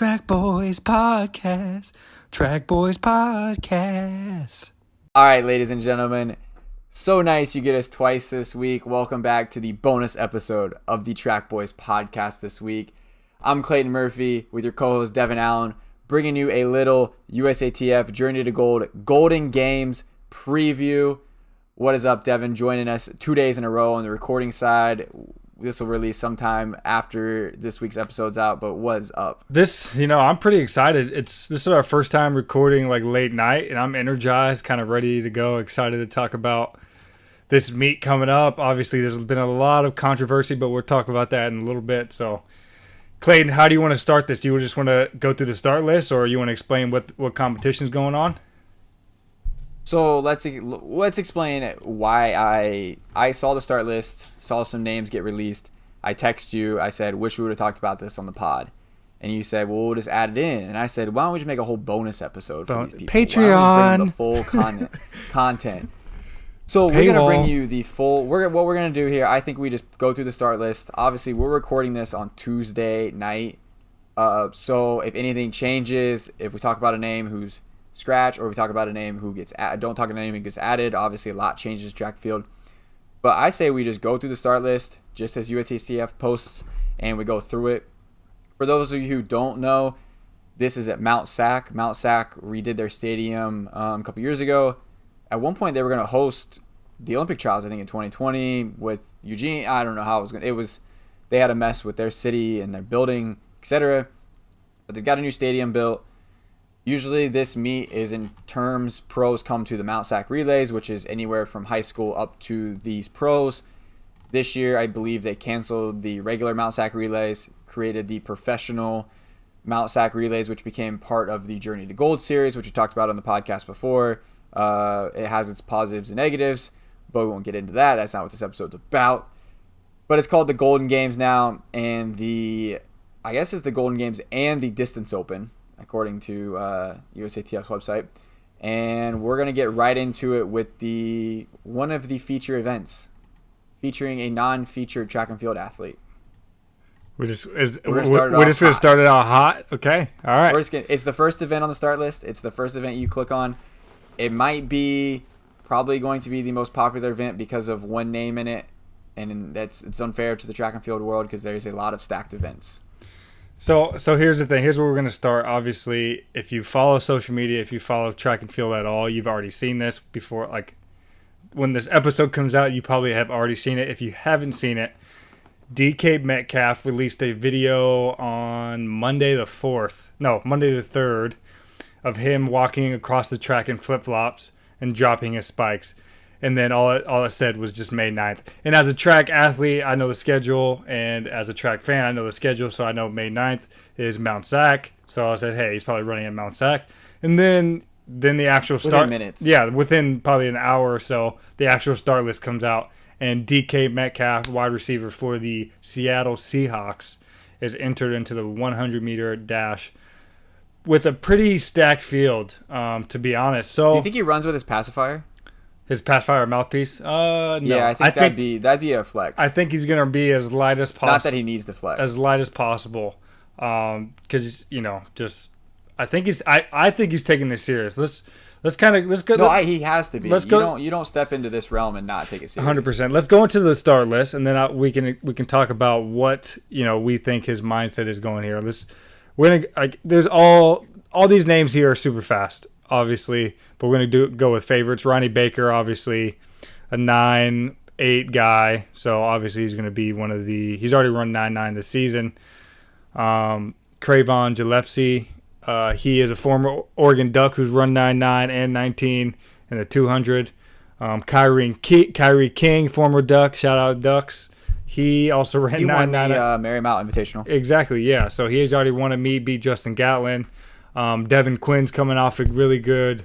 Track Boys Podcast. Track Boys Podcast. All right, ladies and gentlemen. So nice you get us twice this week. Welcome back to the bonus episode of the Track Boys Podcast this week. I'm Clayton Murphy with your co-host Devon Allen, bringing you a little USATF Journey to Gold Golden Games preview. What is up, Devon? Joining us 2 days in a row on the recording side. This will release sometime after this week's episode's out, but what's up? I'm pretty excited. This is our first time recording like late night, and I'm energized, kind of ready to go, excited to talk about this meet coming up. Obviously, there's been a lot of controversy, but we'll talk about that in a little bit. So, Clayton, how do you want to start this? Do you just want to go through the start list, or you want to explain what competition is going on? So let's explain why I saw the start list, saw some names get released. I text you. I said, wish we would have talked about this on the pod. And you said, well, we'll just add it in. And I said, why don't we just make a whole bonus episode for these people? Patreon. Why don't we just bring the full content? So we're going to bring you the full... What we're going to do here, I think we just go through the start list. Obviously, we're recording this on Tuesday night. So if anything changes, if we talk about a name who's scratch, or we talk about a name who gets don't talk about a name who gets added, obviously a lot changes track field, but I say we just go through the start list just as USATF posts and we go through it. For those of you who don't know, this is at Mount Sac. Mount Sac redid their stadium a couple years ago. At one point they were going to host the Olympic trials, I think in 2020 with Eugene. I don't know how they had a mess with their city and their building, etc. But they've got a new stadium built. Usually this meet is in terms pros come to the Mount Sac relays, which is anywhere from high school up to these pros. This year, I believe they canceled the regular Mount Sac relays, created the professional Mount Sac relays, which became part of the Journey to Gold series, which we talked about on the podcast before. It has its positives and negatives, but we won't get into that. That's not what this episode's about. But it's called the Golden Games now, and I guess it's the Golden Games and the Distance Open, according to USATF's website. And we're going to get right into it with one of the feature events featuring a non-featured track and field athlete. We're just going to start it out hot. Okay. All right. It's the first event on the start list. It's the first event you click on. It might be probably going to be the most popular event because of one name in it. And it's unfair to the track and field world because there's a lot of stacked events. So here's the thing. Here's where we're going to start. Obviously, if you follow social media, if you follow track and field at all, you've already seen this before. Like, when this episode comes out, you probably have already seen it. If you haven't seen it, DK Metcalf released a video on Monday the 3rd of him walking across the track in flip-flops and dropping his spikes. And then all it said was just May 9th. And as a track athlete, I know the schedule. And as a track fan, I know the schedule. So I know May 9th is Mount Sac. So I said, hey, he's probably running at Mount Sac. And then the actual start. Within minutes. Yeah, within probably an hour or so, the actual start list comes out. And DK Metcalf, wide receiver for the Seattle Seahawks, is entered into the 100-meter dash with a pretty stacked field, to be honest. So, do you think he runs with his pacifier? His pacifier mouthpiece? No. Yeah, I think that'd be a flex. I think he's gonna be as light as possible. Not that he needs the flex. As light as possible, because I think he's taking this serious. Let's go. No, he has to be. You don't step into this realm and not take it serious. 100%. Let's go into the start list, and then we can talk about what we think his mindset is going here. There's all these names here are super fast, obviously, but we're going to go with favorites. Ronnie Baker, obviously, a 9.8 guy, so obviously he's going to be one of he's already run 9.9 this season. Cravon Gillespie, he is a former Oregon Duck who's run 9.9 and 19 in the 200. Kyrie King, former Duck, shout out Ducks. He also ran 9.9. He won the Marymount Invitational. Exactly, yeah. So he's already won a meet, beat Justin Gatlin. Devon Quinn's coming off a really good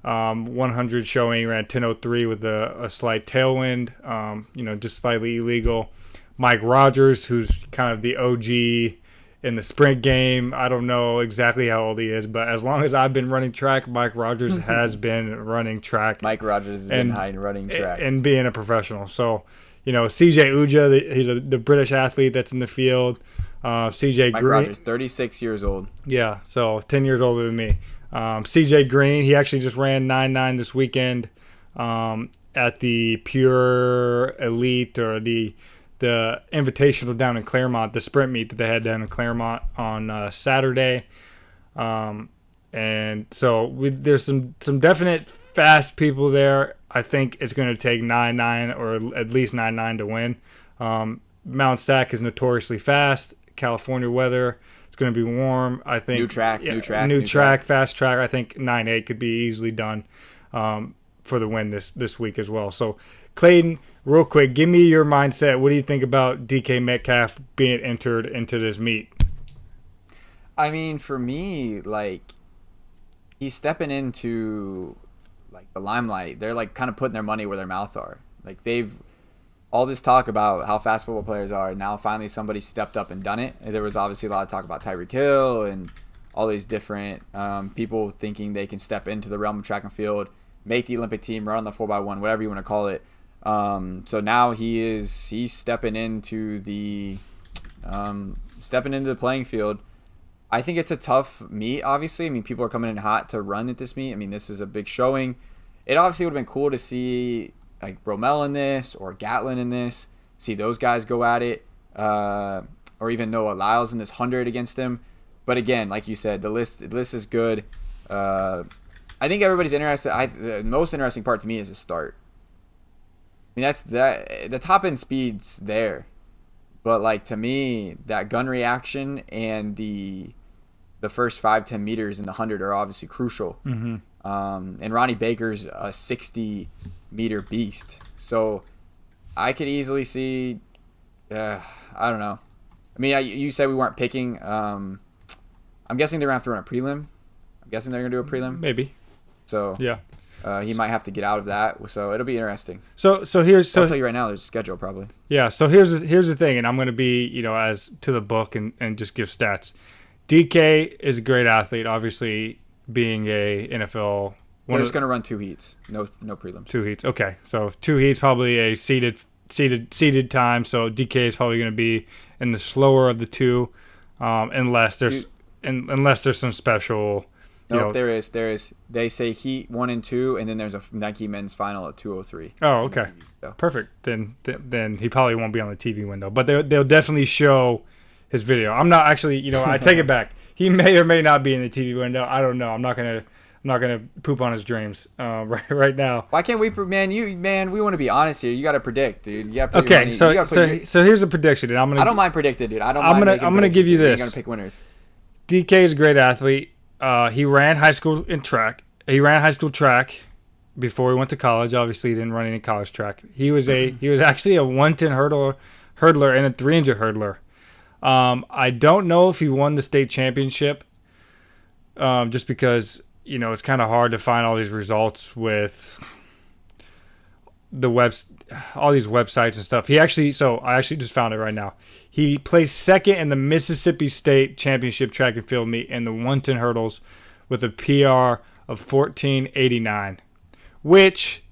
100 showing, ran 10.03 with a slight tailwind, just slightly illegal. Mike Rogers, who's kind of the OG in the sprint game. I don't know exactly how old he is, but as long as I've been running track, Mike Rogers has been running track. Mike Rogers has been running track. And being a professional. So, CJ Uja, he's the British athlete that's in the field. CJ Mike Green. Rogers, 36 years old. Yeah, so 10 years older than me. CJ Green, he actually just ran 9.9 this weekend at the Pure Elite or the Invitational down in Claremont, the sprint meet that they had down in Claremont on Saturday. And so there's some definite fast people there. I think it's going to take 9.9 or at least 9.9 to win. Mount Sac is notoriously fast. California weather, it's going to be warm. I think New track, fast track. I think 9.8 could be easily done for the win this week as well. So, Clayton, real quick, give me your mindset. What do you think about DK Metcalf being entered into this meet? I mean, for me, like, he's stepping into like the limelight. They're like kind of putting their money where their mouth are. Like, they've all this talk about how fast football players are. Now finally somebody stepped up and done it. There was obviously a lot of talk about Tyreek Hill and all these different people thinking they can step into the realm of track and field, make the Olympic team, run on the 4x1, whatever you want to call it. So now he's stepping into the playing field. I think it's a tough meet, obviously. I mean, people are coming in hot to run at this meet. I mean, this is a big showing. It obviously would have been cool to see like Bromell in this or Gatlin in this, see those guys go at it, or even Noah Lyles in this 100 against him. But again, like you said, the list is good. I think everybody's interested. The most interesting part to me is the start. I mean, the top end speed's there, but like to me, that gun reaction and the first 5-10 meters in the 100 are obviously crucial. Mm-hmm. And Ronnie Baker's a 60-meter beast, so I could easily see. I don't know. I mean, you said we weren't picking. I'm guessing they're gonna have to run a prelim. I'm guessing they're gonna do a prelim. Maybe. So yeah. He might have to get out of that, so it'll be interesting. So I'll tell you right now, there's a schedule probably. Yeah, so here's the thing, and I'm going to be, as to the book and just give stats. DK is a great athlete, obviously being a NFL. They're just going to run 2 heats, no prelims. 2 heats, okay. So 2 heats, probably a seated time. So DK is probably going to be in the slower of the two, unless there's some special. Nope, there is. They say heat 1 and 2, and then there's a Nike men's final at 2:03. Oh, okay, so. Perfect. Then he probably won't be on the TV window, but they'll definitely show his video. I'm not actually, I take it back. He may or may not be in the TV window. I don't know. I'm not gonna poop on his dreams right now. Why can't we, man? We want to be honest here. You got to predict, dude. You got to okay. So here's a prediction, and I don't mind predicting, dude. I'm gonna give you this. You're gonna pick winners. DK is a great athlete. He ran high school track. He ran high school track before he went to college. Obviously, he didn't run any college track. He was actually a 110 hurdler and a 300 hurdler. I don't know if he won the state championship. Just because it's kind of hard to find all these results with all these websites and stuff. I actually just found it right now. He placed second in the Mississippi State Championship track and field meet in the 110 hurdles with a PR of 14:89, which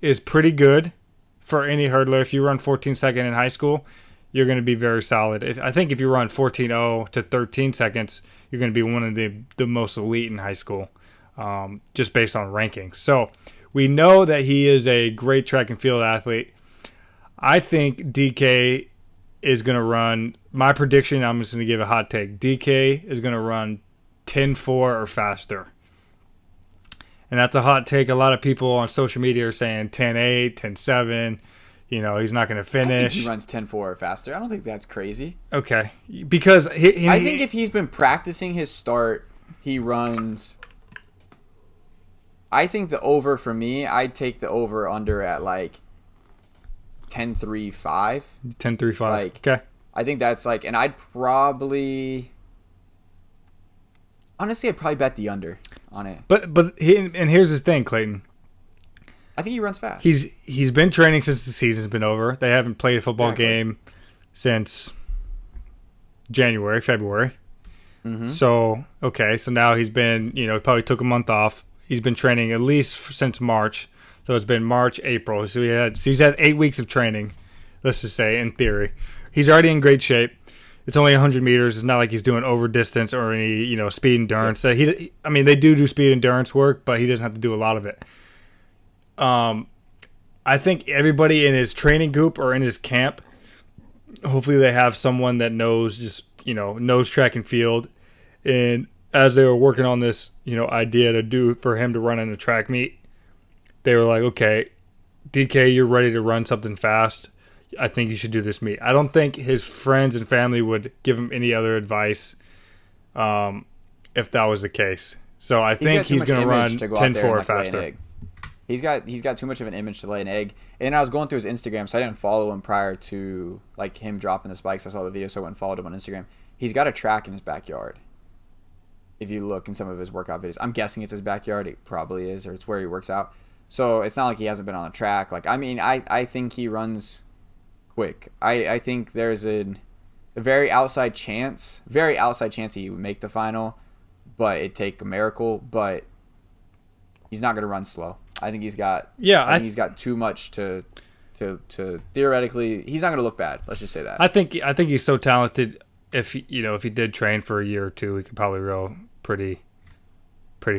is pretty good for any hurdler. If you run 14 second in high school, you're going to be very solid. I think if you run 14:0 to 13 seconds, you're going to be one of the most elite in high school, just based on rankings. So we know that he is a great track and field athlete. I think DK is going to run, my prediction, I'm just going to give a hot take. DK is going to run 10.4 or faster. And that's a hot take. A lot of people on social media are saying 10.8, 10.7. He's not going to finish. I think he runs 10.4 or faster. I don't think that's crazy. Okay. Because I think if he's been practicing his start, he runs. I think the over for me, I'd take the over under at like 10.35. 10.35. Like, okay. I think that's like, and I'd probably, honestly, I'd probably bet the under on it. But here's the thing, Clayton. I think he runs fast. He's been training since the season's been over. They haven't played a football game since February. Mm-hmm. So now he's been, he probably took a month off. He's been training at least since March. So it's been March, April. So he's had 8 weeks of training, let's just say, in theory. He's already in great shape. It's only 100 meters. It's not like he's doing over distance or any, speed endurance. Yeah. They do speed endurance work, but he doesn't have to do a lot of it. I think everybody in his training group or in his camp, hopefully they have someone that knows knows track and field. And as they were working on this, idea for him to run in a track meet, they were like, okay, DK, you're ready to run something fast. I think you should do this meet. I don't think his friends and family would give him any other advice if that was the case. So I think he's going to run 10-4 or faster. He's got too much of an image to lay an egg. And I was going through his Instagram, so I didn't follow him prior to him dropping the spikes. I saw the video, so I went and followed him on Instagram. He's got a track in his backyard. If you look in some of his workout videos, I'm guessing it's his backyard. It probably is, or it's where he works out. So it's not like he hasn't been on a track. I think he runs quick. I think there's a very outside chance he would make the final, but it'd take a miracle. But he's not going to run slow. I think he's got he's got too much to theoretically. He's not going to look bad. Let's just say that. I think he's so talented. If he did train for a year or two, he could probably row pretty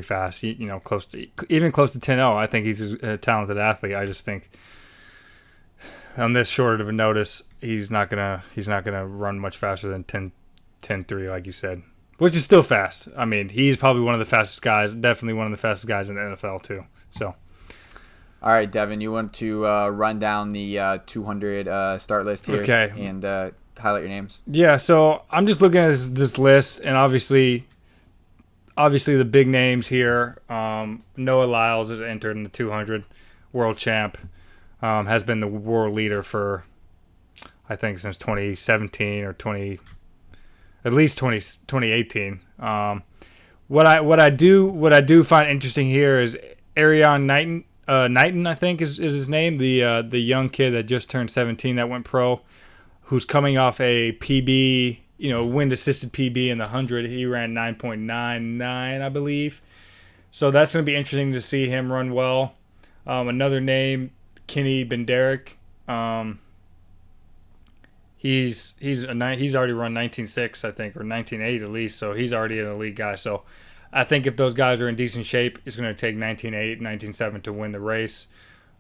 fast. Close to 10-0. I think he's a talented athlete. I just think on this short of a notice, he's not gonna run much faster than 10-3, like you said, which is still fast. He's probably one of the fastest guys, definitely one of the fastest guys in the NFL too. So, all right, Devon, you want to run down the 200 start list here, okay, and highlight your names? Yeah. So I'm just looking at this list, and obviously the big names here. Noah Lyles is entered in the 200, world champ. Has been the world leader for, I think, since 2017 or 2018. What I do find interesting here is Arion Knighton, I think is his name, the young kid that just turned 17 that went pro, who's coming off a PB, wind assisted PB in the 100. He ran 9.99, I believe. So that's going to be interesting to see him run well. Another name, Kenny Benderek. He's already run 19.6, I think, or 19.8 at least. So he's already an elite guy. So I think if those guys are in decent shape, it's going to take 19.8, 19.7 to win the race.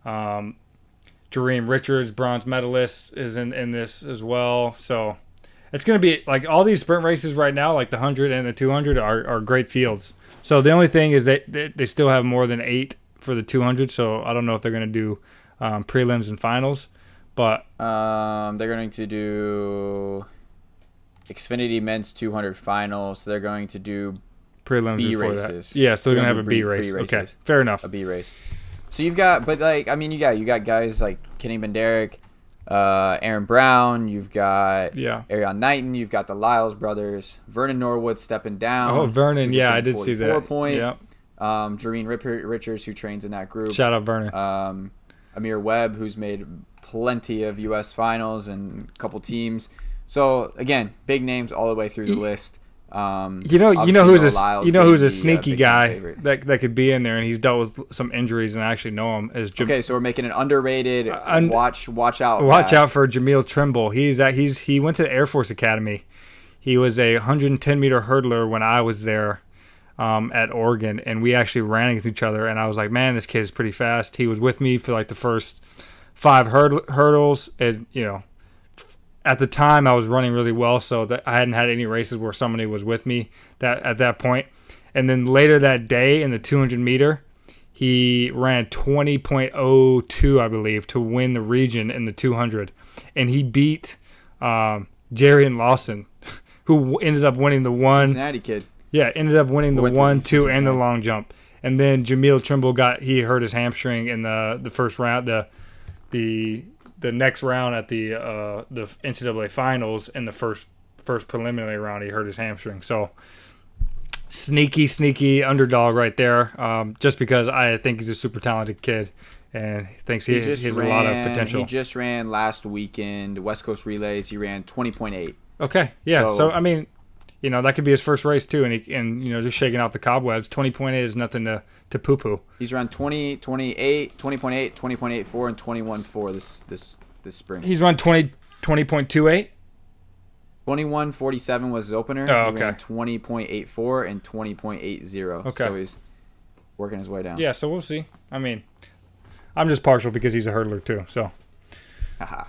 Jareem Richards, bronze medalist, is in this as well. So it's going to be like all these sprint races right now, like the 100 and the 200 are great fields. So the only thing is that they still have more than 8 for the 200. So I don't know if they're going to do prelims and finals, but they're going to do Xfinity Men's 200 finals. They're going to do prelims B before races. That. Yeah, so they're going to have a B race. Okay, fair enough. A B race. So you've got, you got guys like Kenny Benderek, Aaron Brown. You've got Arion Knighton. You've got the Lyles brothers. Vernon Norwood stepping down. Oh, Vernon. Yeah, I did see that. 44 point. Yep. Jareen Richards, who trains in that group. Shout out Vernon. Amir Webb, who's made plenty of U.S. finals and a couple teams. So again, big names all the way through the list. Who's a sneaky guy that could be in there, and he's dealt with some injuries, and I actually know him as. Okay, so we're making an underrated watch out. Watch out for Jameel Trimble. He went to the Air Force Academy. He was a 110-meter hurdler when I was there at Oregon, and we actually ran against each other. And I was like, man, this kid is pretty fast. He was with me for like the first 5 hurdles, and at the time, I was running really well, so that I hadn't had any races where somebody was with me at that point. And then later that day in the 200-meter, he ran 20.02, I believe, to win the region in the 200. And he beat Jarian Lawson, who ended up winning the one. Cincinnati kid. Yeah, ended up winning the 1, 2, and the long jump. And then Jameel Trimble he hurt his hamstring in the first round, the next round at the NCAA finals. In the first preliminary round, he hurt his hamstring. So sneaky underdog right there. Just because I think he's a super talented kid and thinks he has a lot of potential. He just ran last weekend West Coast Relays. He ran 20.8. Okay, yeah. So I mean, that could be his first race too, and just shaking out the cobwebs. 20.8 is nothing to poo-poo. He's run 20.8, 20.84, and 21.4 this spring. He's run 20.28. 21:47 was his opener. Oh, He ran okay. 20.84 and 20.80. Okay. So he's working his way down. Yeah, so we'll see. I mean, I'm just partial because he's a hurdler too. So Haha.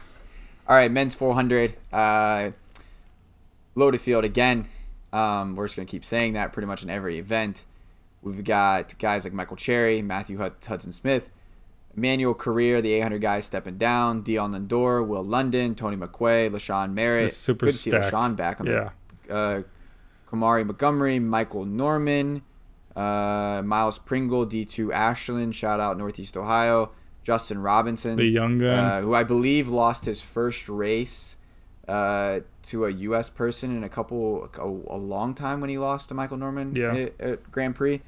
All right, men's 400. Loaded field again. We're just going to keep saying that pretty much in every event. We've got guys like Michael Cherry, Matthew Hudson-Smith, Emmanuel Career, the 800 guys stepping down, Dion Lindor, Will London, Tony McQuay, LaShawn Merritt. it's super Good to see stacked. LaShawn back. Yeah. Kamari Montgomery, Michael Norman, Miles Pringle, D2 Ashland, shout out Northeast Ohio, Justin Robinson, The young gun. who I believe lost his first race to a U.S. person in a long time when he lost to Michael Norman at Grand Prix.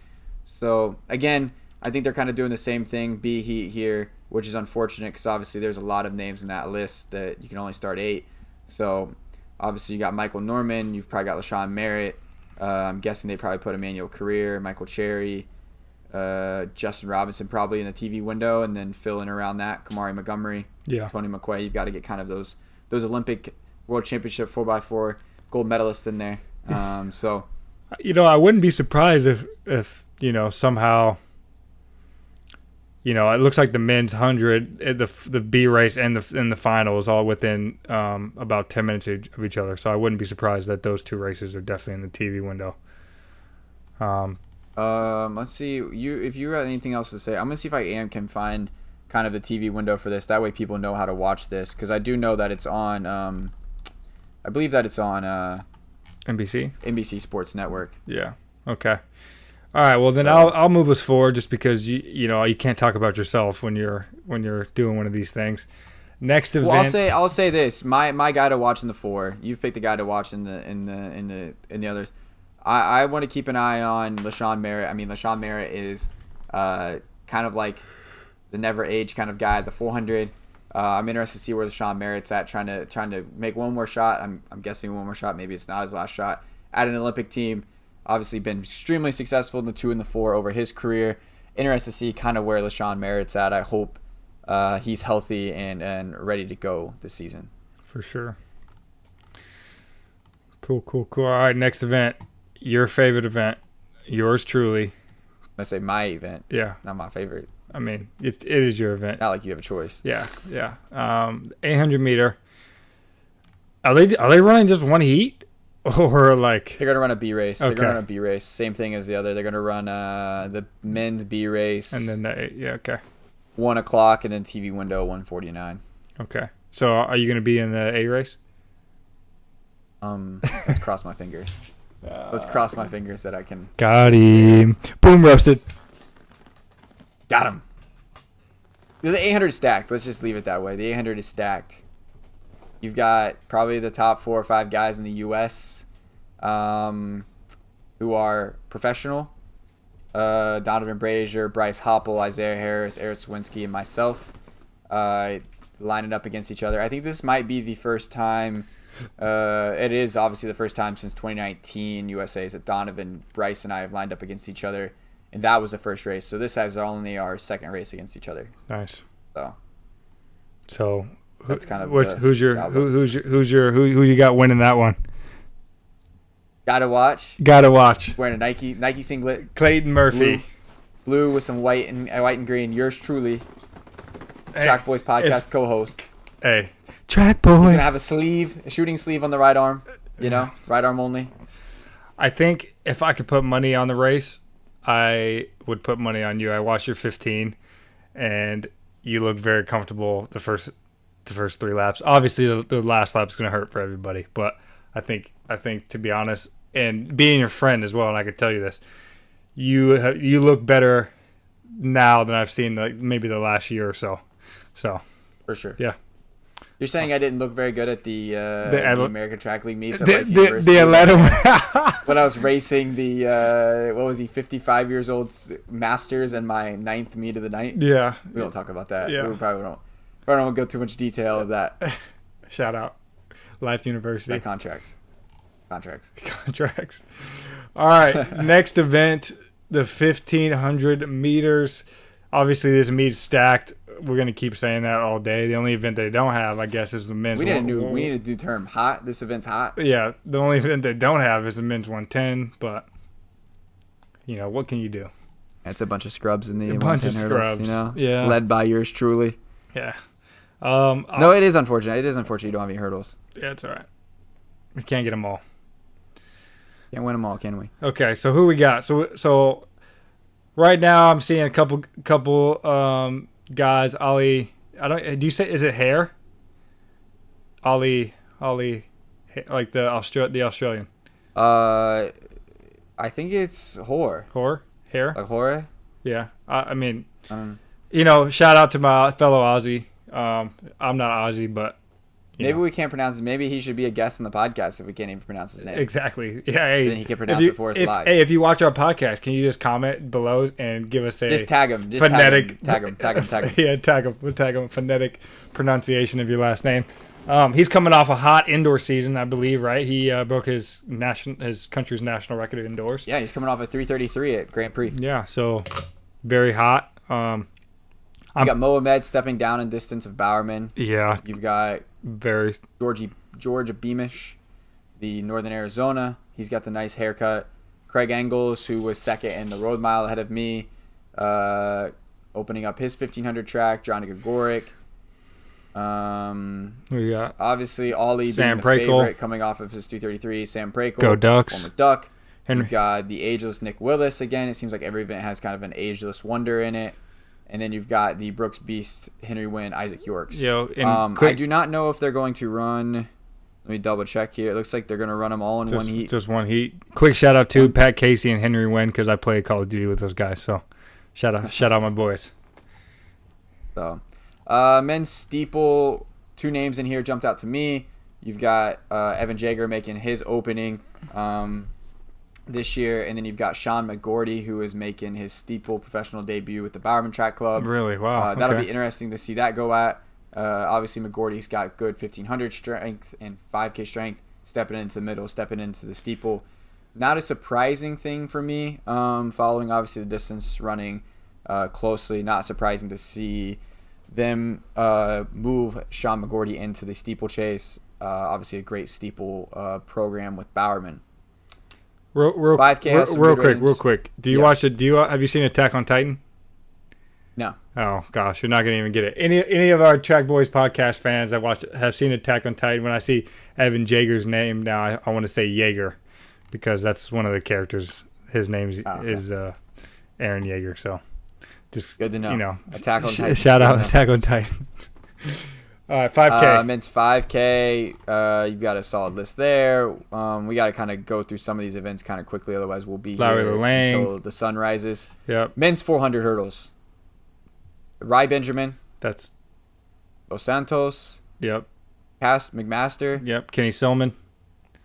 So, again, I think they're kind of doing the same thing, B-Heat here, which is unfortunate because obviously there's a lot of names in that list that you can only start 8. So, obviously you got Michael Norman, you've probably got LaShawn Merritt. I'm guessing they probably put Emmanuel Career, Michael Cherry, Justin Robinson probably in the TV window, and then fill in around that, Kamari Montgomery, Tony McQuay. You've got to get kind of those Olympic World Championship 4x4 gold medalists in there. So, I wouldn't be surprised if somehow, it looks like the men's 100, the B race and the final is all within about 10 minutes of each other. So I wouldn't be surprised that those two races are definitely in the TV window. Let's see. If you got anything else to say, I'm gonna see if I can find kind of the TV window for this. That way, people know how to watch this because I do know that it's on. I believe that it's on NBC Sports Network. Yeah. Okay. All right. Well, then I'll move us forward just because you can't talk about yourself when you're doing one of these things. Next event. Well, I'll say this. My guy to watch in the 4. You've picked the guy to watch in the others. I want to keep an eye on LaShawn Merritt. I mean, LaShawn Merritt is kind of like the never age kind of guy. The 400. I'm interested to see where LaShawn Merritt's at, trying to make one more shot. I'm guessing one more shot. Maybe it's not his last shot at an Olympic team. Obviously, been extremely successful in the 2 and the 4 over his career. Interested to see kind of where LaShawn Merritt's at. I hope he's healthy and ready to go this season. For sure. Cool. All right, next event. Your favorite event. Yours truly. I say my event. Yeah. Not my favorite. I mean, it is your event. Not like you have a choice. Yeah. 800 meter. Are they running just one heat? Or like they're gonna run a B race. Okay. They're gonna run a B race. Same thing as the other. They're gonna run the men's B race. And then okay. 1:00 and then TV window 1:49. Okay. So are you gonna be in the A race? Let's cross my fingers. Let's cross my fingers that I can. Got him. Boom, roasted. Got him. The 800 is stacked. Let's just leave it that way. The 800 is stacked. You've got probably the top 4 or 5 guys in the U.S. Who are professional. Donovan Brazier, Bryce Hoppel, Isaiah Harris, Eric Swinski, and myself lining up against each other. I think this might be the first time. It is obviously the first time since 2019 USA's that Donovan, Bryce, and I have lined up against each other, and that was the first race. So this has only our second race against each other. Nice. So that's kind of who you got winning that one? Gotta watch. Wearing a Nike singlet. Clayton Murphy. Blue with some white and green. Yours truly. Hey, Track Boys podcast co-host. Hey. Track Boys. He's gonna have a shooting sleeve on the right arm. Right arm only. I think if I could put money on the race, I would put money on you. I watched your 15, and you look very comfortable the first 3 laps. Obviously, the last lap is gonna hurt for everybody, but I think to be honest, and being your friend as well, and I could tell you this, you look better now than I've seen maybe the last year or so. So for sure, yeah. You're saying I didn't look very good at the American Track League meets at Life the University Atlanta when I was racing the 55 years old Masters and my 9th meet of the night. Yeah, we don't talk about that. Yeah, we probably don't. I don't go too much detail of that. Shout out Life University. My contracts. All right, next event, the 1500 meters. Obviously, this meet is stacked. we're gonna keep saying that all day. The only event they don't have, I guess, is the men's. We need a new term. Hot. This event's hot. Yeah, the only event they don't have is the men's 110. But what can you do? It's a bunch of scrubs in the a bunch of hurdles, scrubs. Yeah, led by yours truly. Yeah. No, it is unfortunate. It is unfortunate you don't have any hurdles. Yeah, it's all right. We can't get them all. Can't win them all, can we? Okay, so who we got? So right now I'm seeing a couple guys. Ali, do you say, is it Hare? Ali, like the Australian. I think it's Hare. Hare. Like Hare. Yeah, I mean, shout out to my fellow Aussie. I'm not Aussie, but maybe we can't pronounce it. Maybe he should be a guest in the podcast if we can't even pronounce his name. Exactly. Yeah. Hey, then he can pronounce it for us live. Hey, if you watch our podcast, can you just comment below and give us a just tag him. Just phonetic tag him. Yeah, tag him. We'll tag him. Phonetic pronunciation of your last name. He's coming off a hot indoor season, I believe, right? He broke his country's national record indoors. Yeah, he's coming off at 3:33 at Grand Prix. Yeah, so very hot. You got Mohamed stepping down in distance of Bowerman. Yeah. You've got George Beamish, the Northern Arizona. He's got the nice haircut. Craig Engels, who was second in the road mile ahead of me, opening up his 1500 track. Johnny Gregoric. We got obviously Ollie Sam being the Prakel. favorite coming off of his 3:33. Sam Prakel. Go Ducks. Former Duck. Henry. You've got the ageless Nick Willis again. It seems like every event has kind of an ageless wonder in it. And then you've got the Brooks Beast, Henry Wynn, Isaac Yorks. I do not know if they're going to run. Let me double check here. It looks like they're going to run them all in one heat. Just one heat. Quick shout out to Pat Casey and Henry Wynn because I play Call of Duty with those guys. So shout out my boys. So men's steeple, 2 names in here jumped out to me. You've got Evan Jager making his opening this year, and then you've got Sean McGordy, who is making his steeple professional debut with the Bowerman Track Club. Really? Wow. That'll be interesting to see that go at. Obviously, McGordy's got good 1,500 strength and 5K strength, stepping into the middle, stepping into the steeple. Not a surprising thing for me, following obviously the distance running closely. Not surprising to see them move Sean McGordy into the steeplechase. Obviously, a great steeple program with Bowerman. Real 5K real quick. Do you watch it? Have you seen Attack on Titan? No. Oh gosh, you're not gonna even get it. Any of our Track Boys podcast fans that have seen Attack on Titan. When I see Evan Jager's name now, I want to say Jaeger because that's one of the characters. His name is Aaron Yeager. So just good to know. Attack on Titan. Shout out Attack on Titan. All right, 5K. Men's 5K. You've got a solid list there. We got to kind of go through some of these events kind of quickly, otherwise we'll be Larry here Lang. until the sun rises. Yep. Men's 400 hurdles. Ry Benjamin. That's Los Santos. Yep. Cass McMaster. Yep. Kenny Selman.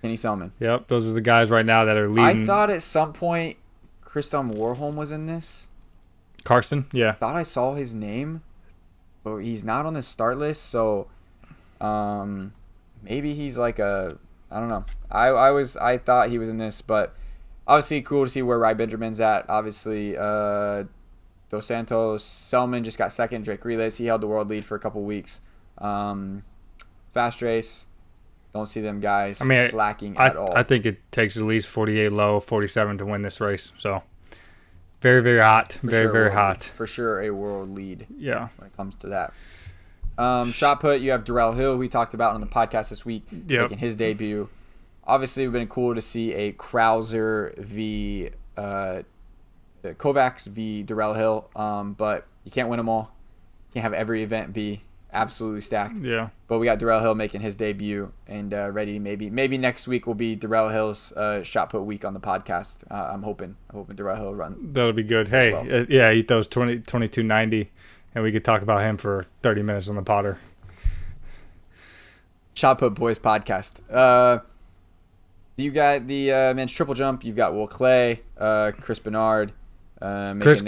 Yep. Those are the guys right now that are leading. I thought at some point Christon Warholm was in this. Carson. Yeah. Thought I saw his name. But he's not on the start list, so maybe he's like I don't know. I thought he was in this, but obviously cool to see where Ry Benjamin's at. Obviously, Dos Santos, Selman just got second. Drake Relays, he held the world lead for a couple weeks. Fast race, don't see them guys slacking at all. I think it takes at least 48 low, 47 to win this race. So. Very, very hot. Very hot. For sure a world lead. Yeah. When it comes to that. Shot put, you have Darrell Hill, who we talked about on the podcast this week, making his debut. Obviously, it's been cool to see a Krauser v. Kovacs v. Darrell Hill, but you can't win them all. You can't have every event be absolutely stacked. Yeah. But we got Darrell Hill making his debut and ready. Maybe next week will be Darrell Hill's shot put week on the podcast. I'm hoping Darrell Hill run. That'll be good. Hey, well. He throws 22.90, and we could talk about him for 30 minutes on the Potter. Shot Put Boys podcast. You got the men's triple jump. You've got Will Clay, Chris Bernard. Chris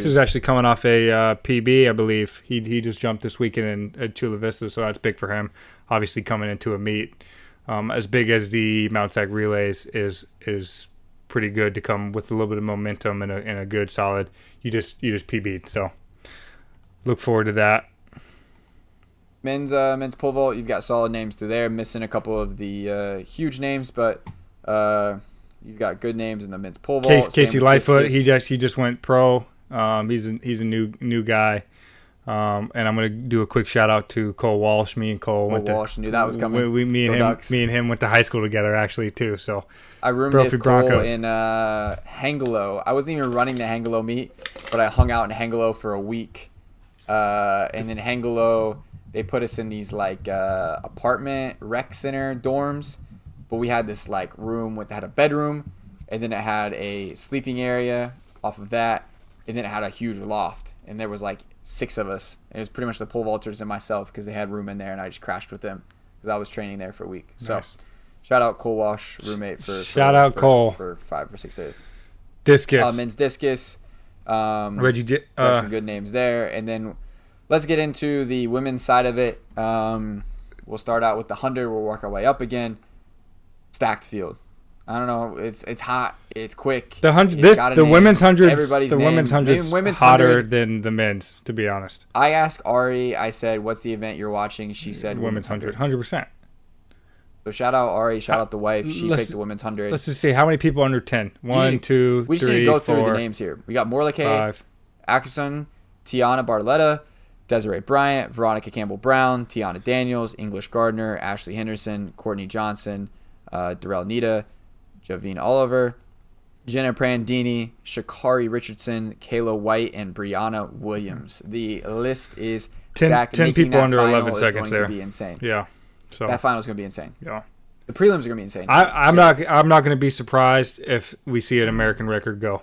is actually coming off a PB, I believe. He just jumped this weekend in Chula Vista, so that's big for him. Obviously, coming into a meet as big as the Mount Sac Relays is pretty good to come with a little bit of momentum and a good solid. You just PB'd, so Look forward to that. Men's pole vault, you've got solid names through there. Missing a couple of the huge names, but you've got good names in the men's pole vault. Casey Lightfoot, he just went pro. He's a new guy. And I'm gonna do a quick shout out to Cole Walsh. Me and Cole knew that was coming. Me and him went to high school together actually too. So I roomed with Cole in Hangelo. I wasn't even running the Hangelo meet, but I hung out in Hangelo for a week. And in Hangelo, they put us in these like apartment rec center dorms, but we had this like room that had a bedroom, and then it had a sleeping area off of that, and then it had a huge loft, and there was like 6 of us. It was pretty much the pole vaulters and myself because they had room in there, and I just crashed with them because I was training there for a week. So, nice. Shout out Cole Walsh, roommate Cole for 5 or 6 days. Discus, men's discus. Reggie, got some good names there, and then let's get into the women's side of it. We'll start out with the 100. We'll work our way up again. Stacked field. I don't know. It's hot. It's quick. The women's 100. The women's 100 hotter than the men's. To be honest, I asked Ari. I said, "What's the event you're watching?" She said, "Women's 100." 100%. So shout out Ari. Shout out the wife. She picked the women's 100. Let's just see how many people under 10. 1, 2, 3, 4. We just need to go through the names here. We got Morlake, Ackerson, Tiana Barletta, Desiree Bryant, Veronica Campbell-Brown, Tiana Daniels, English Gardner, Ashley Henderson, Courtney Johnson, Darrell Nita, Javine Oliver, Jenna Prandini, Shakari Richardson, Kayla White, and Brianna Williams. The list is stacked. 10 people under 11 seconds there. To be insane. Yeah. So that final is going to be insane. Yeah. The prelims are going to be insane. I'm not going to be surprised if we see an American record go.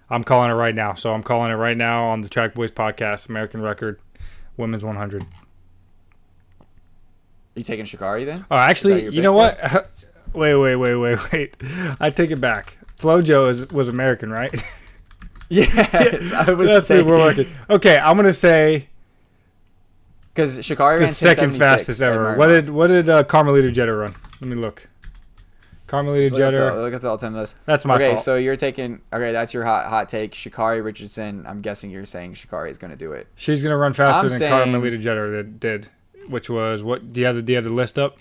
I'm calling it right now. So I'm calling it right now on the Track Boys podcast, American record, women's 100. Are you taking Shakari then? Oh, actually, you know what? Wait. I take it back. FloJo was American, right? Yes, I was saying. We're working. Okay, I'm going to say because Shakari ran the second fastest ever. What did Carmelita Jeter run? Let me look. Carmelita Jeter. Look at the all-time list. That's my fault. Okay, so you're taking. Okay, that's your hot take. Shakari Richardson. I'm guessing you're saying Shakari is going to do it. She's going to run faster than Carmelita Jeter did, which was what? Do you have the list up?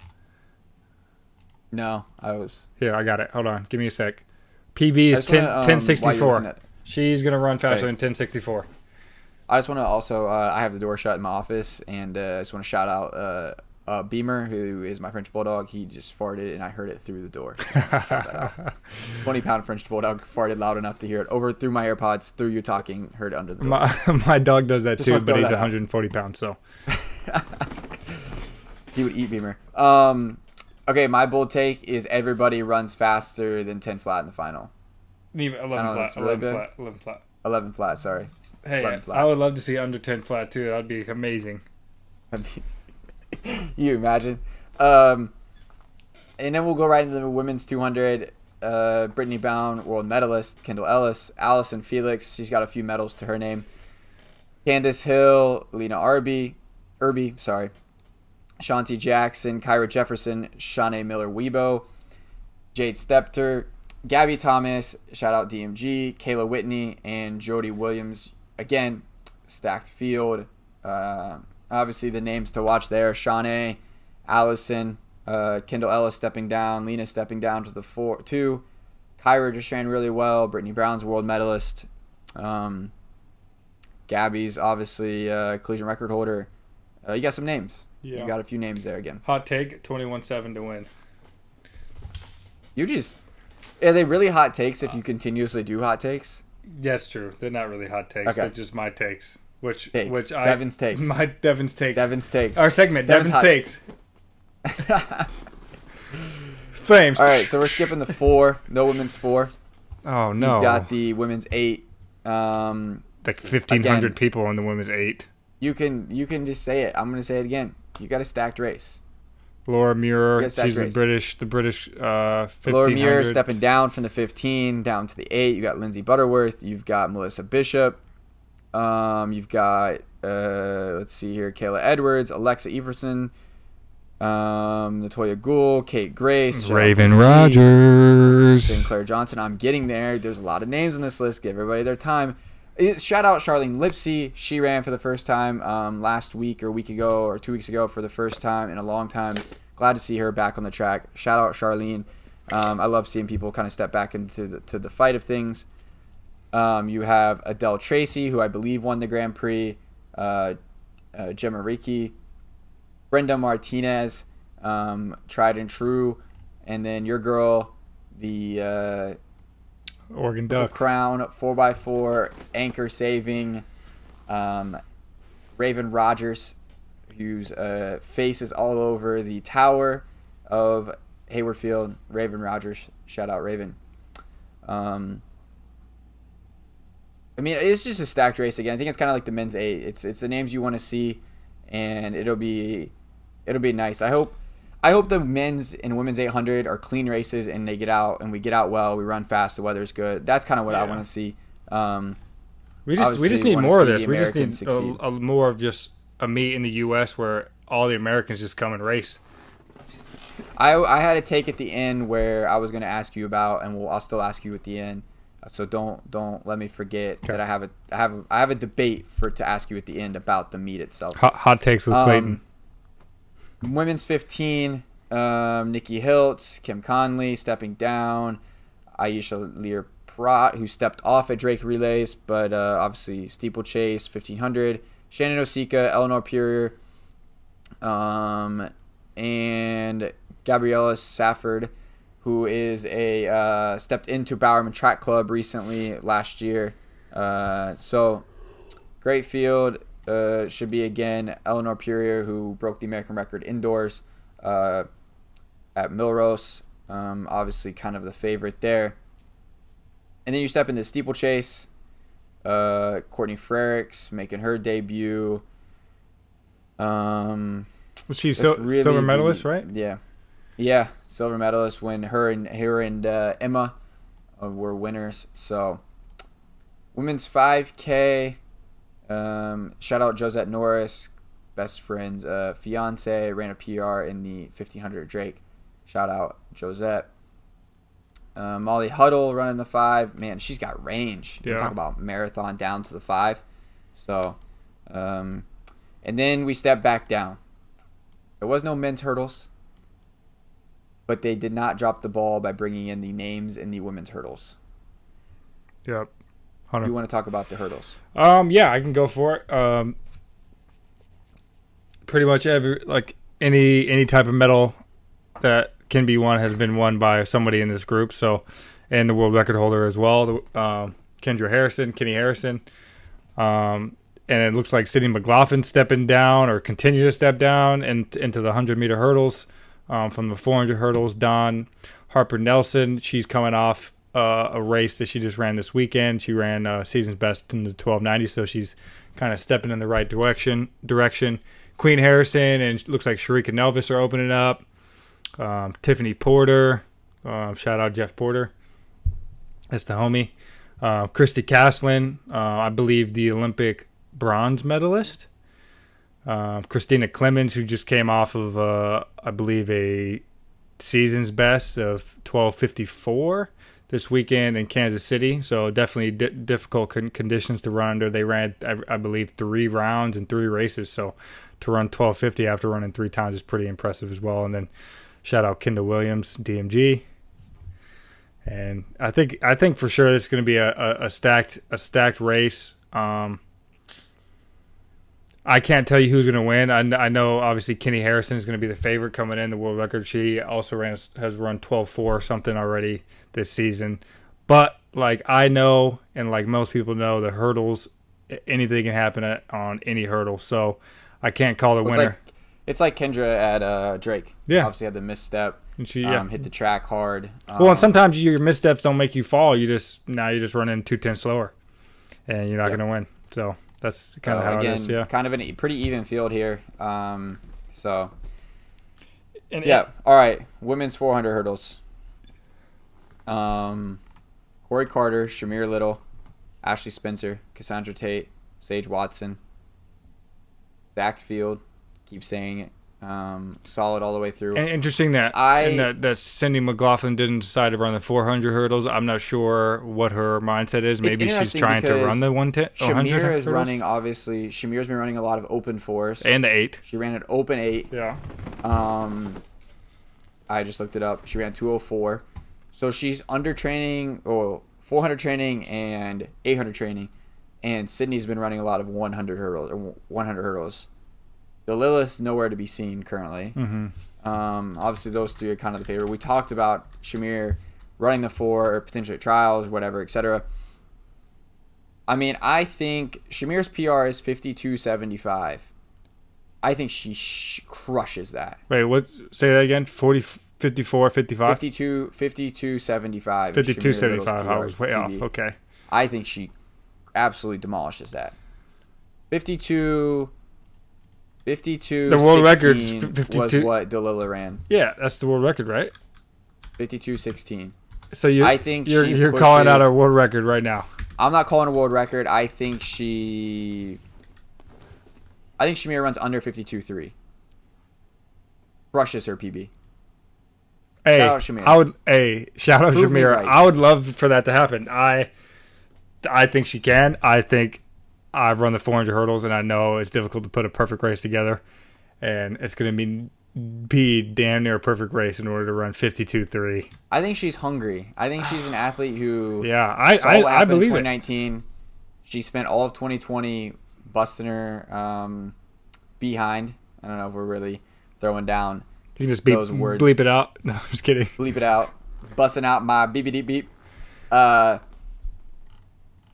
No, I was. Here, I got it. Hold on, give me a sec. PB is 1064. She's going to run faster than 1064. I just want to also, I have the door shut in my office, and I just want to shout out Beamer, who is my French Bulldog. He just farted, and I heard it through the door. Shout that out. 20-pound French Bulldog farted loud enough to hear it through my AirPods, through you talking, heard it under the door. My dog does that just too, but he's 140 pounds, so. He would eat Beamer. Okay, my bold take is everybody runs faster than 10 flat in the final. 11 flat. 11 flat, sorry. Hey, I would love to see under 10 flat too. That'd be amazing. You imagine? And then we'll go right into the women's 200. Brittany Bound, world medalist. Kendall Ellis. Allison Felix. She's got a few medals to her name. Candace Hill. Lena Irby. Shanti Jackson. Kyra Jefferson. Shanae Miller-Weibo. Jade Stepter. Gabby Thomas. Shout out DMG. Kayla Whitney. And Jody Williams. Again, stacked field. Obviously, the names to watch there: Shanae, Allison, Kendall Ellis stepping down, Lena stepping down to the 2. Kyra just ran really well. Brittany Brown's world medalist. Gabby's obviously collision record holder. You got some names. Yeah. You got a few names there again. Hot take: 21-7 to win. Are they really hot takes if you continuously do hot takes? That's true. They're not really hot takes. Okay. They're just my takes. Devon's takes. My Devon's takes. Devon's takes. Our segment, Devon's takes. Flames. All right, so we're skipping the 4. No women's 4. Oh, no. You've got the women's 8. Like 1,500 people in the women's 8. You can just say it. I'm going to say it again. You got a stacked race. Laura Muir, she's the British 1500. Laura Muir stepping down from the 15 down to the 8. You got Lindsay Butterworth. You've got Melissa Bishop. You've got let's see here, Kayla Edwards, Alexa Everson, Natoya Gould, Kate Grace, Raven Rogers, Sinclair Johnson. I'm getting there. There's a lot of names on this list. Give everybody their time. Shout out Charlene Lipsy. She ran for the first time last week or week ago or 2 weeks ago for the first time in a long time. Glad to see her back on the track. Shout out Charlene. I love seeing people kind of step back into the fight of things. You have Adele Tracy, who I believe won the Grand Prix. Gemma Ricci. Brenda Martinez, tried and true. And then your girl, the Oregon Duck. Crown 4x4 anchor saving Raven Rogers, whose face is all over the tower of Hayward Field. Raven Rogers, shout out Raven. I mean, it's just a stacked race again. I think it's kind of like the men's 8. It's the names you want to see, and it'll be nice. I hope the men's and women's 800 are clean races, and they get out, and we get out well. We run fast. The weather's good. That's kind of what I want to see. We just need more of this. We just need a more of just a meet in the U.S. where all the Americans just come and race. I had a take at the end where I was going to ask you about, and I'll still ask you at the end. So don't let me forget that I have a debate to ask you at the end about the meet itself. Hot takes with Clayton. Women's 15, Nikki Hiltz, Kim Conley stepping down, Aisha Lear-Prat, who stepped off at Drake Relays, but obviously Steeplechase 1500, Shannon Osika, Eleanor Purier, and Gabriella Safford, who is stepped into Bowerman Track Club recently last year. So great field. Should be again Eleanor Purier, who broke the American record indoors at Millrose. Obviously kind of the favorite there. And then you step into Steeplechase. Courtney Frericks making her debut. Was she silver medalist, right? Yeah, silver medalist when her and Emma were winners. So women's 5K. Shout out Josette Norris, best friend's fiance, ran a PR in the 1500 Drake. Shout out Josette. Molly Huddle running the 5. Man, she's got range. Yeah. Talk about marathon down to the 5. So, and then we step back down. There was no men's hurdles, but they did not drop the ball by bringing in the names in the women's hurdles. Yep. You want to talk about the hurdles? Yeah, I can go for it. Pretty much any type of medal that can be won has been won by somebody in this group. So, and the world record holder as well, Kenny Harrison. And it looks like Sydney McLaughlin stepping down or continue to step down into the 100-meter hurdles. From the 400 hurdles, Dawn Harper Nelson, she's coming off a race that she just ran this weekend. She ran season's best in the 1290, so she's kind of stepping in the right direction. Queen Harrison and looks like Sharika Nelvis are opening up. Tiffany Porter, shout out Jeff Porter, that's the homie. Christy Caslin, I believe the Olympic bronze medalist. Christina Clemens, who just came off of I believe a season's best of 12:54 this weekend in Kansas City. So definitely difficult conditions to run under. They ran, I believe, 3 rounds and 3 races. So to run 12:50 after running 3 times is pretty impressive as well. And then shout out Kendall Williams, DMG. And I think for sure this is going to be a stacked race. I can't tell you who's going to win. I know obviously Kenny Harrison is going to be the favorite coming in the world record. She also has run 12:4 or something already this season. But like I know, and like most people know, the hurdles, anything can happen on any hurdle. So I can't call the winner. It's like Kendra at Drake. Yeah, obviously had the misstep. And she hit the track hard. Well, and sometimes your missteps don't make you fall. You just running 2:10 slower, and you're not going to win. So. That's kind of how again, it is, yeah. Kind of a pretty even field here. All right. Women's 400 hurdles. Corey Carter, Shamir Little, Ashley Spencer, Cassandra Tate, Sage Watson, stacked field. Keep saying it. solid all the way through. And interesting that that Cindy McLaughlin didn't decide to run the 400 hurdles. I'm not sure what her mindset is. Maybe she's trying to run the 100 Shamir is running, obviously. Shamir's been running a lot of open 4s. And the 8. She ran an open 8. Yeah. I just looked it up. She ran 204. So she's under training, 400 training and 800 training. And Sydney's been running a lot of 100 hurdles. The Lilith's nowhere to be seen currently. Mm-hmm. Obviously, those three are kind of the favorite. We talked about Shamir running the 4 or potentially trials, whatever, etc. I mean, I think Shamir's PR is 52.75. I think she crushes that. Wait, what? Say that again. 40, 54, 55? 52.75. 52.75. I was way off. Okay. I think she absolutely demolishes that. 52. The world record was what Delilah ran. Yeah, that's the world record, right? 52.16. So you're calling out a world record right now. I'm not calling a world record. I think Shamir runs under 52.3. Crushes her PB. Hey, shout out Shamir. Shout out Shamir. Right. I would love for that to happen. I think she can. I think I've run the 400 hurdles, and I know it's difficult to put a perfect race together, and it's going to be damn near a perfect race in order to run 52.3. I think she's hungry. I think she's an athlete who I believe 2019. It. She spent all of 2020 busting her behind. I don't know if we're really throwing down. You can just those words. Bleep it out. No, I'm just kidding. Bleep it out. Busting out my beep beep beep.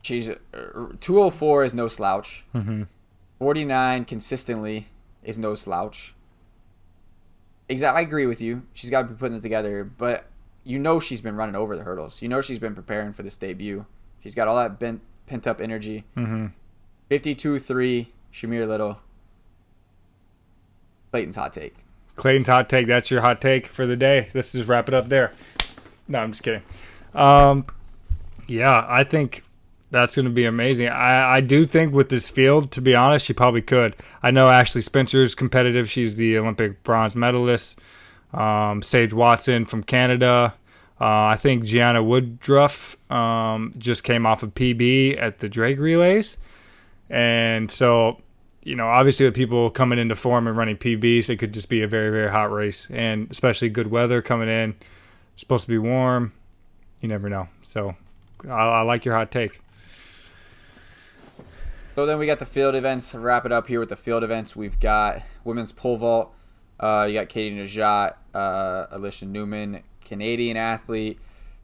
She's 204 is no slouch. Mm-hmm. 49 consistently is no slouch. Exactly, I agree with you. She's got to be putting it together, but she's been running over the hurdles. She's been preparing for this debut. She's got all that pent up energy. Mm-hmm. 52.3, Shamir Little. Clayton's hot take. Clayton's hot take. That's your hot take for the day. Let's just wrap it up there. No, I'm just kidding. Yeah, I think that's going to be amazing. I do think with this field, to be honest, she probably could. I know Ashley Spencer's competitive. She's the Olympic bronze medalist. Sage Watson from Canada. I think Gianna Woodruff just came off of PB at the Drake Relays. And so, obviously with people coming into form and running PBs, it could just be a very, very hot race. And especially good weather coming in. It's supposed to be warm. You never know. So I like your hot take. So then we got the field events. To wrap it up here with the field events. We've got women's pole vault. You got Katie Najat, Alicia Newman, Canadian athlete,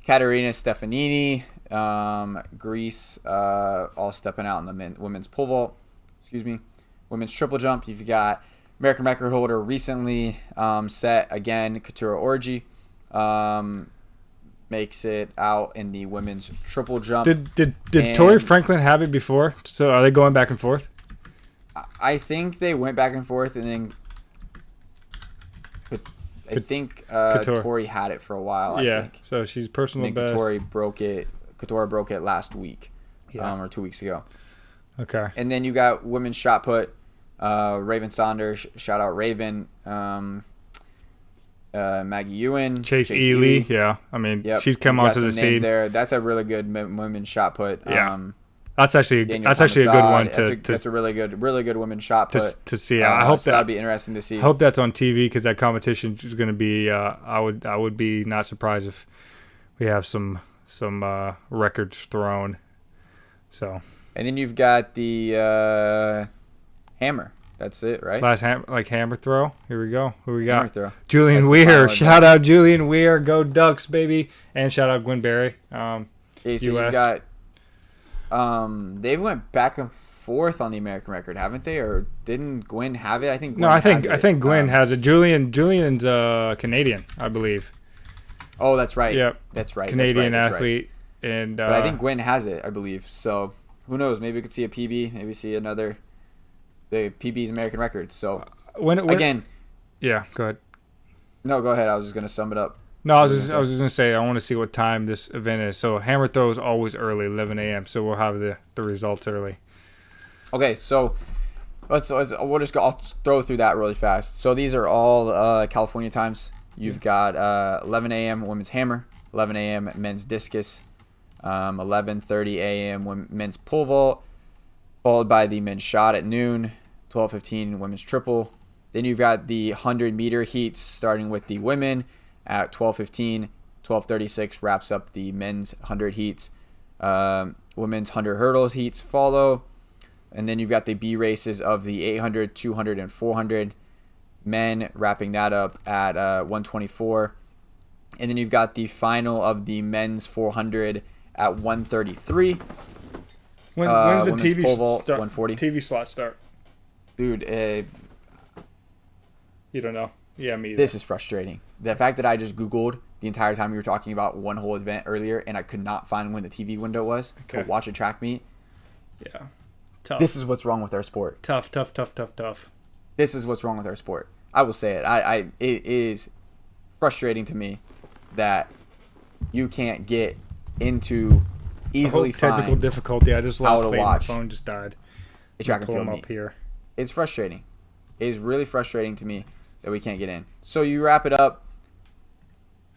Katerina Stefanini, Greece, all stepping out in the women's pole vault. Women's triple jump. You've got American record holder recently set again, Katura Orji. Makes it out in the women's triple jump. Did Tori Franklin have it before? So are they going back and forth? I think they went back and forth, and then I think Tori had it for a while. I think. So she's personal best. Katora broke it last week, or 2 weeks ago. Okay. And then you got women's shot put. Raven Saunders, shout out Raven. Maggie Ewan, Chase Ely. Yeah, I mean, she's come onto the scene there. That's a really good women's shot put. Yeah, that's actually a good one that's a really good women's shot put to see. I hope that'd be interesting to see. I hope that's on TV because that competition is going to be. I would be not surprised if we have some records thrown. So. And then you've got the hammer. That's it, right? Last hammer throw. Here we go. Who we got? Hammer throw. Julian Weir. Shout out Julian Weir. Go Ducks, baby. And shout out Gwen Berry. So you've got. They went back and forth on the American record, haven't they? Or didn't Gwen have it? I think. I think Gwen has it. Julian's Canadian, I believe. Oh, that's right. Yep. That's right. Canadian athlete, and. But I think Gwen has it, I believe. So who knows? Maybe we could see a PB. Maybe see another. The PB's American record. So again, yeah. Go ahead. No, go ahead. I was just gonna sum it up. No, I was just gonna say I want to see what time this event is. So hammer throw is always early, 11 a.m. So we'll have the results early. Okay, so We'll just go. I'll throw through that really fast. So these are all California times. You've got 11 a.m. women's hammer, 11 a.m. men's discus, 11:30 a.m. men's pole vault, followed by the men's shot at noon, 12:15 women's triple. Then you've got the 100-meter heats starting with the women at 12:15. 12:36 wraps up the men's 100 heats. Women's 100 hurdles heats follow. And then you've got the B races of the 800, 200, and 400. Men wrapping that up at 124. And then you've got the final of the men's 400 at 133. When's the TV pole vault, start? 140. TV slot start? Dude, you don't know? Yeah, me either. This is frustrating. The fact that I just Googled the entire time we were talking about one whole event earlier, and I could not find when the TV window was to watch a track meet. Yeah. Tough. This is what's wrong with our sport. Tough. This is what's wrong with our sport. I will say it. It is frustrating to me that you can't get into easily find technical difficulty. I just lost Clayton. My watch phone just died. A track and field meet up here. It's frustrating. It is really frustrating to me that we can't get in. So you wrap it up.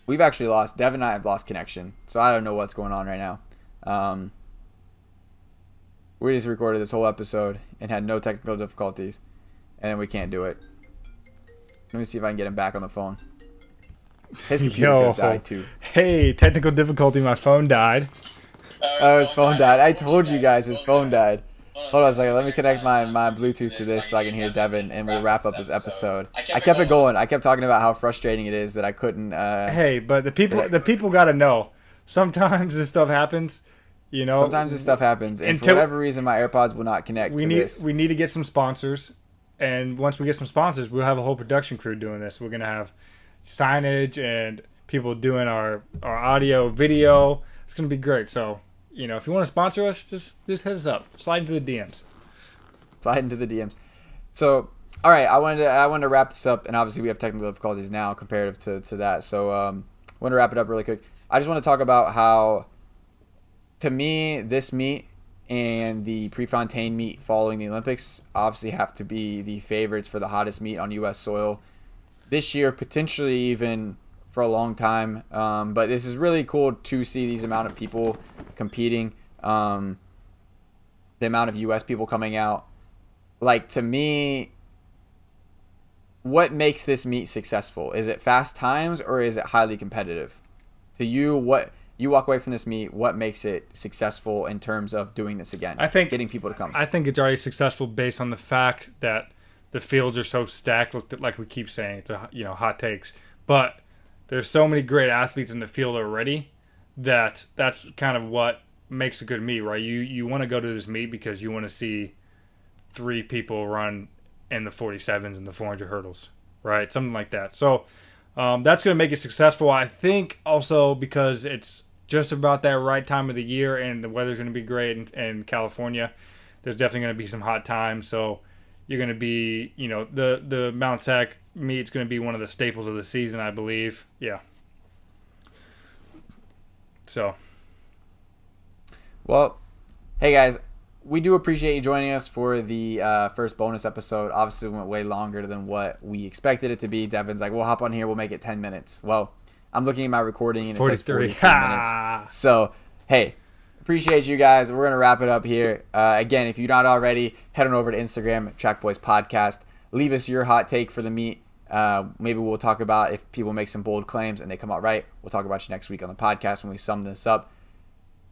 We've actually lost. Devon and I have lost connection. So I don't know what's going on right now. We just recorded this whole episode and had no technical difficulties. And then we can't do it. Let me see if I can get him back on the phone. His computer could have died too. Hey, technical difficulty. My phone died. Oh, his phone died. I told you guys his phone died. Hold on a second. Let me connect my Bluetooth to this so I can hear Devon, and we'll wrap up this episode. I kept it going. I kept talking about how frustrating it is that I couldn't. Hey, but the people got to know. Sometimes this stuff happens. You know. Sometimes this stuff happens, and for whatever reason, my AirPods will not connect to this. We need to get some sponsors, and once we get some sponsors, we'll have a whole production crew doing this. We're gonna have signage and people doing our audio, video. It's gonna be great. So. You know, if you want to sponsor us, just hit us up. Slide into the DMs. Slide into the DMs. So, all right, I wanted to wrap this up, and obviously we have technical difficulties now comparative to that. So, I want to wrap it up really quick. I just want to talk about how, to me, this meet and the Prefontaine meet following the Olympics obviously have to be the favorites for the hottest meet on U.S. soil this year, potentially even for a long time. But this is really cool to see these amount of people competing, the amount of U.S. people coming out. Like, to me, what makes this meet successful? Is it fast times or is it highly competitive? To you, what you walk away from this meet, what makes it successful in terms of doing this again? I think getting people to come. I think it's already successful based on the fact that the fields are so stacked. Like we keep saying, it's hot takes, but there's so many great athletes in the field already that's kind of what makes a good meet, right? You want to go to this meet because you want to see 3 people run in the 47s and the 400 hurdles, right? Something like that. So that's going to make it successful. I think also because it's just about that right time of the year and the weather's going to be great in California. There's definitely going to be some hot times. So you're going to be, the Mount Sac meet's going to be one of the staples of the season, I believe. Yeah. So. Well, hey guys, we do appreciate you joining us for the first bonus episode. Obviously, it went way longer than what we expected it to be. Devon's like, we'll hop on here, we'll make it 10 minutes. Well, I'm looking at my recording and it says 43 minutes. So, hey, appreciate you guys. We're going to wrap it up here. Again, if you're not already, head on over to Instagram, Track Boys Podcast. Leave us your hot take for the meet. Maybe we'll talk about if people make some bold claims and they come out right. We'll talk about you next week on the podcast when we sum this up.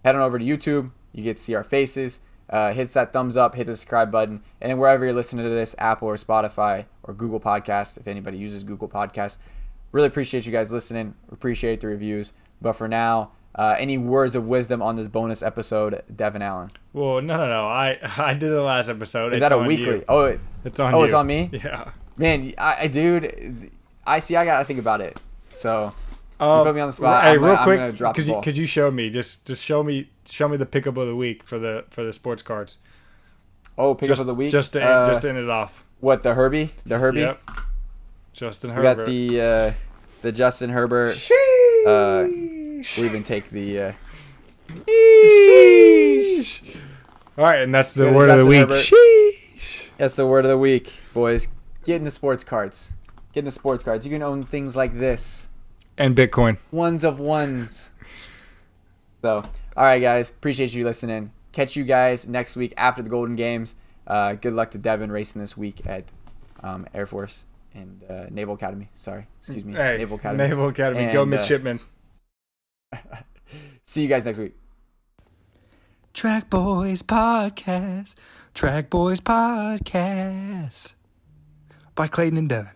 Head on over to YouTube. You get to see our faces. Hits that thumbs up, hit the subscribe button, and then wherever you're listening to this, Apple or Spotify or Google Podcast, if anybody uses Google Podcast. Really appreciate you guys listening. Appreciate the reviews. But for now, any words of wisdom on this bonus episode, Devon Allen? Well, no. I did the last episode. Is that a weekly? You. Oh, it's on you. Oh, it's on me? Yeah. Man, dude, I got to think about it. So, you put me on the spot. Hey, I'm quick, going to drop the ball. Because you showed me. Just show me the pickup of the week for the sports cards. Oh, pickup of the week? Just to end it off. What, the Herbie? The Herbie? Yep. Justin Herbert. We got the Justin Herbert. Sheesh. We even take the... Sheesh. All right, and that's the word of the week. Sheesh. That's the word of the week, boys. Get in the sports cards. Get in the sports cards. You can own things like this. And Bitcoin. Ones of ones. So, all right, guys. Appreciate you listening. Catch you guys next week after the Golden Games. Good luck to Devon racing this week at Air Force and Naval Academy. Sorry. Excuse me. Hey, Naval Academy. Naval Academy. And, Go midshipman. See you guys next week. Track Boys Podcast. Track Boys Podcast. By Clayton and Devon.